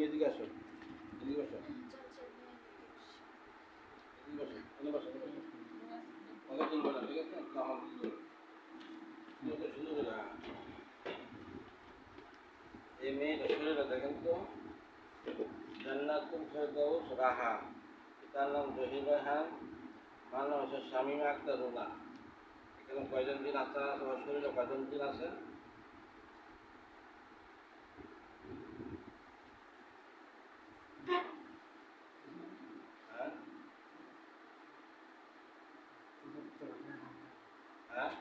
এদিকে আসো, এদিকে আসো, এদিকে আসো, এনে বসো, এনে বসো। ওকে তুলবে না, ঠিক আছে? আমার সুন্দর সুন্দর করে। এই মেয়েটা শরীরটা দেখেন তো, জান্নাতুল ফেরদাউস রাহা, তার নাম জহির রায়হান, আমার নাম হচ্ছে শামীমা আক্তারুল্লাহ। এখানে কয়জন দিন আছে, তোমার শরীরে কয়জন দিন আছে? হ্যাঁ হ্যাঁ,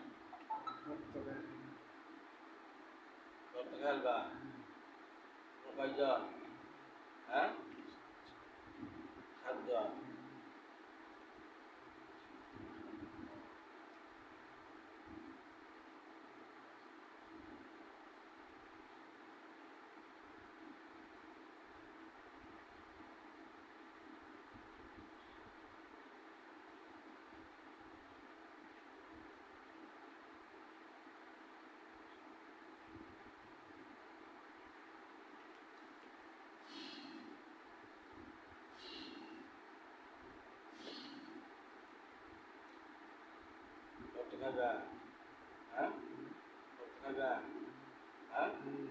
কত খেলবা? কয়জন? হ্যাঁ, 7 জন। কত খেলবা? হ্যাঁ, কত খেলবা? হ্যাঁ, হুম,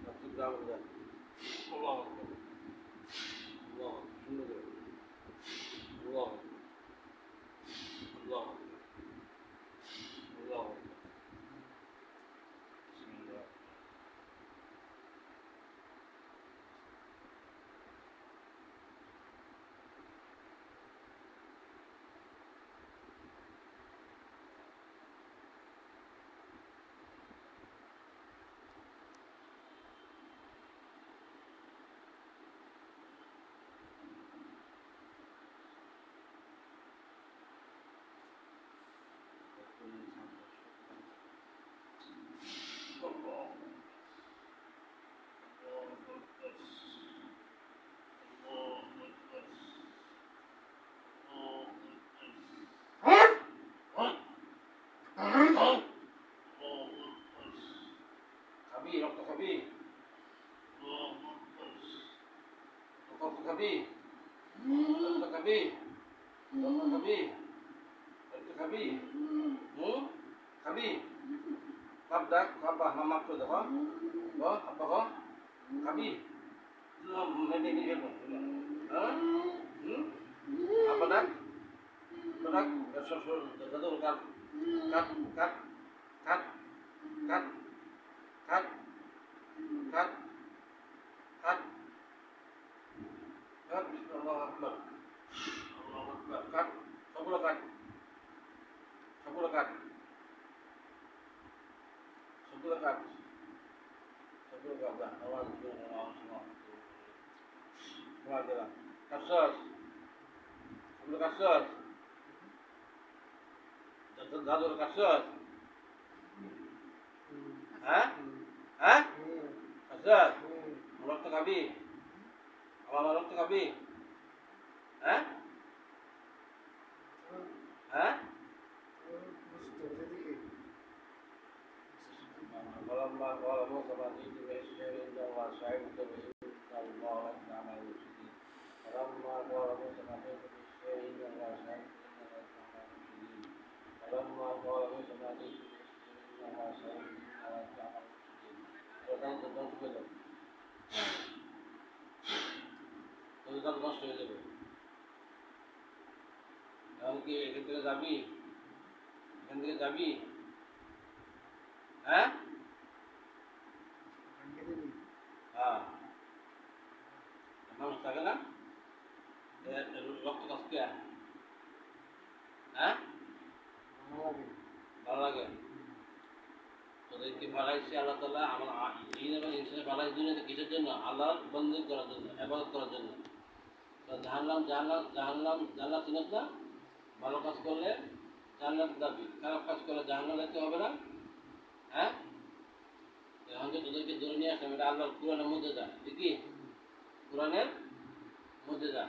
কত গ্রাম দেন? আল্লাহ আকবার, আল্লাহ সুন্দর করে, আল্লাহ আল্লাহ আল্লাহ। খাবি রক্ত খাবি? রক্ত খাবি? রক্ত খাবি? রক্ত খাবি? রক্ত খাবি? হুম, খাবি? বাপ ডাক, বাবা মামা করে দেখো, আব্বা গো, খাবি? মেনে নিয়ে যাবো, হ্যাঁ, হুম, আব্বা ডাক, আব্বা ডাক, দাদু কাট, কাট, কাট, কাট, কাট, কাট, কাট, কাট, কাট, আল্লাহু আকবার, আল্লাহু আকবার, কাট, সবগুলো কাট, সবগুলো কাট, সবগুলো কাট, সবগুলো কাট, আওয়াজ আওয়াজ দিলাম, কাটছস, সবগুলো কাটছস, দাদুর কাটছস, হ্যাঁ, হ্যাঁ, কাটছস, রক্ত খাবি? আমার রক্ত খাবি? হ্যাঁ, হ্যাঁ, فلما قال موسى ما جئت بالشيء إلا الله شهدت به إن الله نعم المرشدين فلما قال موسى ما جئت بالشيء إلا الله شهدت فلما قال موسى ما جئت بالشيء إلا الله شهدت إن الله نعم المرشدين وكان تدرس كده তোদের নষ্ট হয়ে যাবে এমনকি এখান থেকে যাবি এখান থেকে যাবি হ্যাঁ হ্যাঁ মানুষ থাকে না রক্ত কাজকে হ্যাঁ ভালো লাগে তোদেরকে বাড়াইছে আল্লাহ তাআলা আমার জিন এবং ইনসানে বাড়াইছে দুনিয়াতে কিসের জন্য? আল্লাহর বন্দী করার জন্য, ইবাদত করার জন্য। জান্নাত চিনত না? ভালো কাজ করলে জান্নাত দাবি, খারাপ কাজ করলে জাহান্নাম যেতে হবে না? হ্যাঁ, এখন যে তোদেরকে ধরে নিয়ে আসলাম, এটা আল্লাহর কোরআনের মধ্যে যা, ঠিকই কোরআনের মধ্যে যা।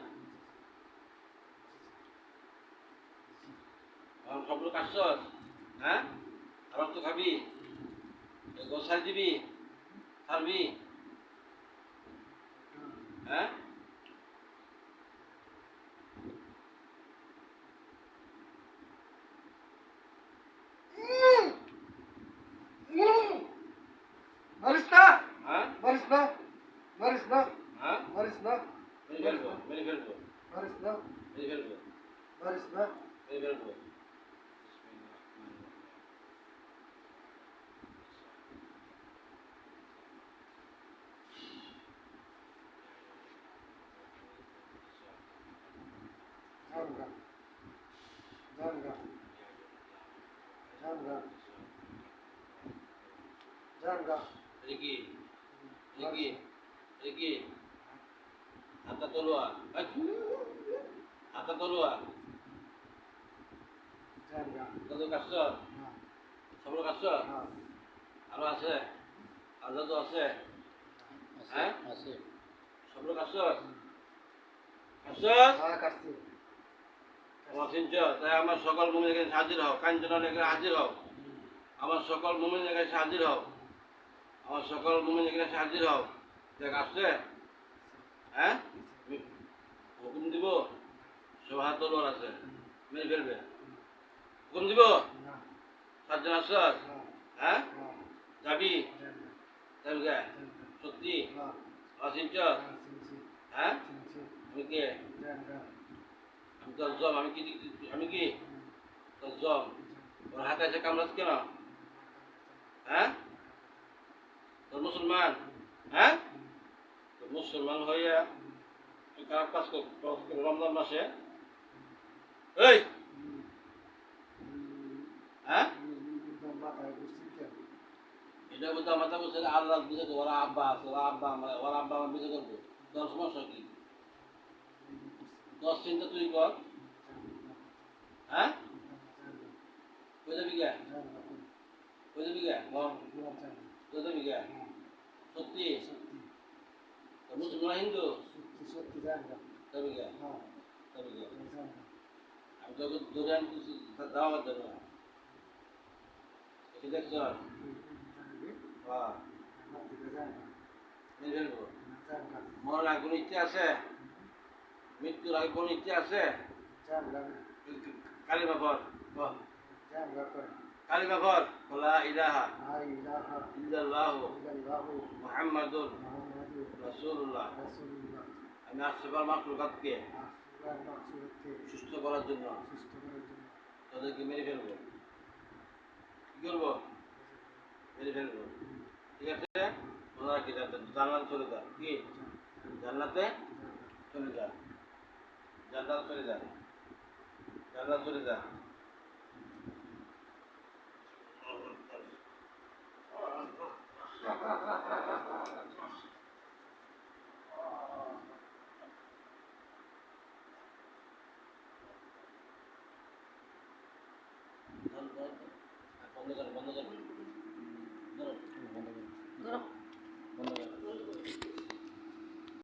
এখন সবগুলো কাজ কর, হ্যাঁ, আবার তো খাবি, গোসাই দিবি, ছাড়বি, হ্যাঁ। মারিস না, হ্যাঁ, মারিস না, মারিস না, হ্যাঁ, মারিস না, মেরে ফেলবো, মেরে ফেলবো, মারিস না, মেরে ফেলবো, মারিস না। মেরে ফেলবো। জানগা, জানগা, জানগা, জানগা। কি কি কি হাতা তলোয়ার, হাতা তলোয়ার, জানগা। কত কাজ হ্যাঁ, সবর কাজ হ্যাঁ, আরো আছে, আলাদা তো আছে, হ্যাঁ আছে সবর কাজ কাজ হ্যাঁ, কাটছি। আমার চিনছ, তাই আমার সকল মুমিন এখানে হাজির হও, কাঞ্চনা এখানে হাজির হও, আমার সকল মুমিন এখানে হাজির হও, আমার সকল মুমিন এখানে হাজির হও। দেখ আসছে, হ্যাঁ, হুকুম দিব, সব হাত তলোয়ার আছে, মেরে ফেলবে, হুকুম দিব, না, সাতজন আসছ, না, হ্যাঁ, না, যাবি, জানগা, যাবি গে, জানগা। সত্যি, না, চিনছ, হ্যাঁ, চিনছি, হ্যাঁ, চিনছি। আমি কে, জানগা, আমি তোর জম, আমি কি, আমি কি তোর জম, ওর হাতে এসে কামড়াস কেন, হ্যাঁ, তোর মুসলমান, হ্যাঁ, তোর মুসলমান হইয়া তুই খারাপ কাজ কর রমজান মাসে, এই, হ্যাঁ, মাথায় ঘুরছি কেন? এটা বলতে আমার তো বলছে আল্লাহ বুঝে তো ওরা আব্বা আছে, ওরা আব্বা আমার বুঝে করবো, তোর সমস্যা কি, তোর চিন্তা তুই কর, হ্যাঁ, কই যাবি গে, জানগা, কই যাবি গে, বল, জানগা। কই যাবি গে, হ্যাঁ, সত্যি, সত্যি, তোর মুসলমান হিন্দু, সত্যি, সত্যি জানগা। যাবি গে, হ্যাঁ, যাবি গে, জানগা। আমি তোকে ধরে আনতেছি দাওয়াত দেবো না, দেখছ, হ্যাঁ, মেরে ফেলবো, মরার আগে কোনো ইচ্ছে আছে, মৃত্যুর আগে কোনো ইচ্ছে আছে, কালিমা পড়, কালিমা পড়, লা ইলাহা ইল্লাল্লাহু মুহাম্মাদুর রাসূলুল্লাহ। আমি আসবার মাখলুকাতকে সুস্থ করার জন্য তাদেরকে মেরে ফেলবো, কি করবো, মেরে ফেলবো, ঠিক আছে, মনে রাখি, জান্নাতে চলে যা, কি জান্নাতে চলে যা, জান্নাতে চলে যা, জান্নাতে চলে যা। বন্ধ কর, বন্ধ কর।